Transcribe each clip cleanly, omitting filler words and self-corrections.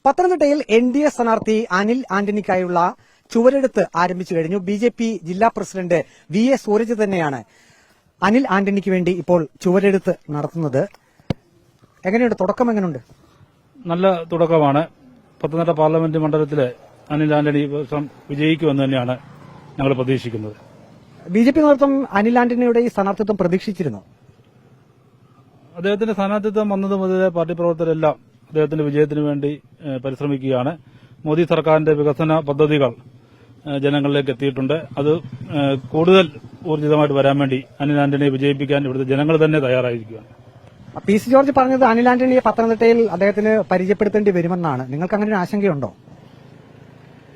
പത്തനംതിട്ടയിൽ എൻ.ഡി.എ സ്ഥാനാർത്ഥി അനിൽ ആന്റണിക്കായുള്ള ചുവരെഴുത്ത് ആരംഭിച്ചു കഴിഞ്ഞു. ബി.ജെ.പി ജില്ലാ പ്രസിഡന്റ് വി.എ. സൂരജ് തന്നെയാണ് അനിൽ ആന്റണിക്ക് വേണ്ടി ഇപ്പോൾ ചുവരെഴുത്ത് നടത്തുന്നത്. എങ്ങനെയുണ്ട്, തുടക്കം എങ്ങനെയുണ്ട്? നല്ല തുടക്കമാണ്. പത്തനംതിട്ട പാർലമെന്റ് മണ്ഡലത്തിലെ അനിൽ ആന്റണി വിജയിക്കുമെന്ന് തന്നെയാണ് ഞങ്ങൾ പ്രതീക്ഷിക്കുന്നത്. ബി.ജെ.പി നേതൃത്വം അനിൽ ആന്റണിയുടെ ഈ സ്ഥാനാർത്ഥിത്വം പ്രതീക്ഷിച്ചിരുന്നു. അദ്ദേഹത്തിന്റെ സ്ഥാനാർത്ഥിത്വം വന്നത് മുതലേ പാർട്ടി പ്രവർത്തകരെല്ലാം അദ്ദേഹത്തിന്റെ വിജയത്തിന് വേണ്ടി പരിശ്രമിക്കുകയാണ്. മോദി സർക്കാരിന്റെ വികസന പദ്ധതികൾ ജനങ്ങളിലേക്ക് എത്തിയിട്ടുണ്ട്. അത് കൂടുതൽ ഊർജിതമായിട്ട് വരാൻ വേണ്ടി അനിൽ ആന്റണിയെ വിജയിപ്പിക്കാൻ ഇവിടുത്തെ ജനങ്ങൾ തന്നെ തയ്യാറായിരിക്കുകയാണ്. പി സി ജോർജ് പറഞ്ഞത് അനിൽ ആന്റണിയെ പത്തനംതിട്ടയിൽ അദ്ദേഹത്തിന് പരിചയപ്പെടുത്തേണ്ടി വരുമെന്നാണ്. നിങ്ങൾക്ക് അങ്ങനെ ഒരു ആശങ്കയുണ്ടോ?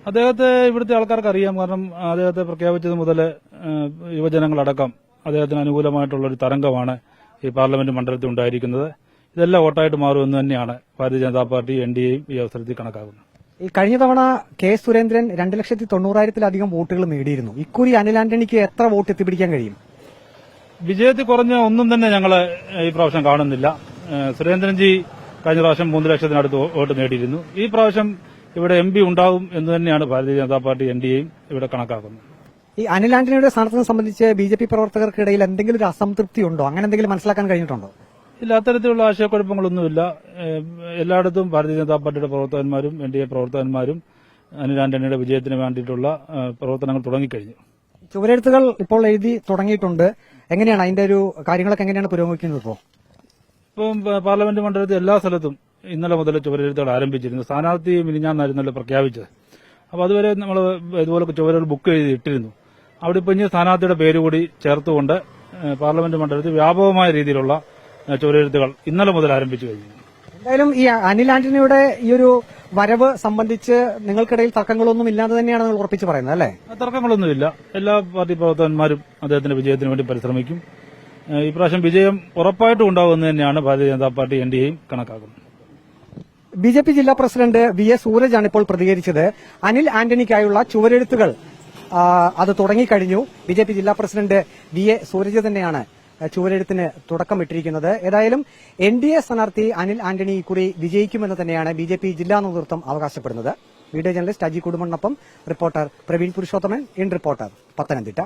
അദ്ദേഹത്തെ ഇവിടുത്തെ ആൾക്കാർക്ക് അറിയാം. കാരണം അദ്ദേഹത്തെ പ്രഖ്യാപിച്ചത് മുതൽ യുവജനങ്ങളടക്കം അദ്ദേഹത്തിന് അനുകൂലമായിട്ടുള്ള ഒരു തരംഗമാണ് ഈ പാർലമെന്റ് മണ്ഡലത്തിൽ ഉണ്ടായിരിക്കുന്നത്. ഇതെല്ലാം വോട്ടായിട്ട് മാറുമെന്ന് തന്നെയാണ് ഭാരതീയ ജനതാ പാർട്ടി എൻ.ഡി.എയും ഈ അവസരത്തിൽ കണക്കാക്കുന്നത്. ഈ കഴിഞ്ഞ തവണ കെ സുരേന്ദ്രൻ 2,90,000-ത്തിലധികം വോട്ടുകൾ നേടിയിരുന്നു. ഇക്കുറി അനിൽ ആന്റണിക്ക് എത്ര വോട്ട് എത്തിപ്പിടിക്കാൻ കഴിയും? വിജയത്തിൽ കുറഞ്ഞ ഒന്നും തന്നെ ഞങ്ങൾ ഈ പ്രാവശ്യം കാണുന്നില്ല. സുരേന്ദ്രൻജി കഴിഞ്ഞ പ്രാവശ്യം 3 ലക്ഷത്തിനടുത്ത് വോട്ട് നേടിയിരുന്നു. ഈ പ്രാവശ്യം ഇവിടെ എം.പി ഉണ്ടാവും എന്ന് തന്നെയാണ് ഭാരതീയ ജനതാ പാർട്ടി എൻ.ഡി.എയും ഇവിടെ കണക്കാക്കുന്നത്. ഈ അനിൽ ആന്റണിയുടെ സ്ഥാനത്തിനെ സംബന്ധിച്ച് ബി.ജെ.പി പ്രവർത്തകർക്കിടയിൽ എന്തെങ്കിലും ഒരു അസംതൃപ്തി ഉണ്ടോ? അങ്ങനെ എന്തെങ്കിലും മനസ്സിലാക്കാൻ കഴിഞ്ഞിട്ടുണ്ടോ? ഇല്ല, അത്തരത്തിലുള്ള ആശയക്കുഴപ്പങ്ങളൊന്നുമില്ല. എല്ലായിടത്തും ഭാരതീയ ജനതാ പാർട്ടിയുടെ പ്രവർത്തകന്മാരും എൻ.ഡി.എ പ്രവർത്തകന്മാരും അനിൽ ആന്റണിയുടെ വിജയത്തിന് വേണ്ടിയിട്ടുള്ള പ്രവർത്തനങ്ങൾ തുടങ്ങിക്കഴിഞ്ഞു. ചുവരെഴുത്തുകൾ ഇപ്പോൾ എഴുതി തുടങ്ങിയിട്ടുണ്ട്. എങ്ങനെയാണ് അതിന്റെ ഒരു കാര്യങ്ങളൊക്കെ എങ്ങനെയാണ് പുരോഗമിക്കുന്നത്? ഇപ്പം പാർലമെന്റ് മണ്ഡലത്തിൽ എല്ലാ സ്ഥലത്തും ഇന്നലെ മുതൽ ചുവരെഴുത്തുകൾ ആരംഭിച്ചിരുന്നു. സ്ഥാനാർത്ഥി മിനിഞ്ഞാന്നായിരുന്നല്ലോ പ്രഖ്യാപിച്ചത്. അപ്പോൾ അതുവരെ നമ്മൾ ഇതുപോലെ ചുവരെഴുത്ത് ബുക്ക് എഴുതി ഇട്ടിരുന്നു. അവിടെ ഇപ്പം ഇനി സ്ഥാനാർത്ഥിയുടെ പേര് കൂടി ചേർത്തുകൊണ്ട് പാർലമെന്റ് മണ്ഡലത്തിൽ വ്യാപകമായ രീതിയിലുള്ള ചുവരെഴുത്തുകൾ ഇന്നലെ മുതൽ ആരംഭിച്ചു കഴിഞ്ഞു. എന്തായാലും ഈ അനിൽ ആന്റണിയുടെ ഈ ഒരു വരവ് സംബന്ധിച്ച് നിങ്ങൾക്കിടയിൽ തർക്കങ്ങളൊന്നും ഇല്ലാതെ തന്നെയാണ് നിങ്ങൾ ഉറപ്പിച്ച് പറയുന്നത്, അല്ലേ? തർക്കങ്ങളൊന്നുമില്ല. എല്ലാ പാർട്ടി പ്രവർത്തകന്മാരും അദ്ദേഹത്തിന്റെ വിജയത്തിന് വേണ്ടി പരിശ്രമിക്കും. ഇപ്രാവശ്യം വിജയം ഉറപ്പായിട്ടും ഉണ്ടാകുമെന്ന് തന്നെയാണ് ഭാരതീയ ജനതാ പാർട്ടി എൻ.ഡി.എയും കണക്കാക്കുന്നത്. ബി.ജെ.പി ജില്ലാ പ്രസിഡന്റ് വി.എ. സൂരജാണ് ഇപ്പോൾ പ്രതികരിച്ചത്. അനിൽ ആന്റണിക്കായുള്ള ചുവരെഴുത്തുകൾ അത് തുടങ്ങിക്കഴിഞ്ഞു. ബി.ജെ.പി ജില്ലാ പ്രസിഡന്റ് വി.എ. സൂരജ് തന്നെയാണ് ചുവരെഴുത്തിന് തുടക്കമിട്ടിരിക്കുന്നത്. ഏതായാലും എൻ.ഡി.എ സ്ഥാനാർത്ഥി അനിൽ ആന്റണി ഇക്കുറി വിജയിക്കുമെന്ന് തന്നെയാണ് ബി.ജെ.പി ജില്ലാ നേതൃത്വം അവകാശപ്പെടുന്നത്. വീഡിയോ ജേർണലിസ്റ്റ് അജി കുടുംബണ്ണൊപ്പം reporter Praveen Purushothaman, in reporter, Pathanamthitta.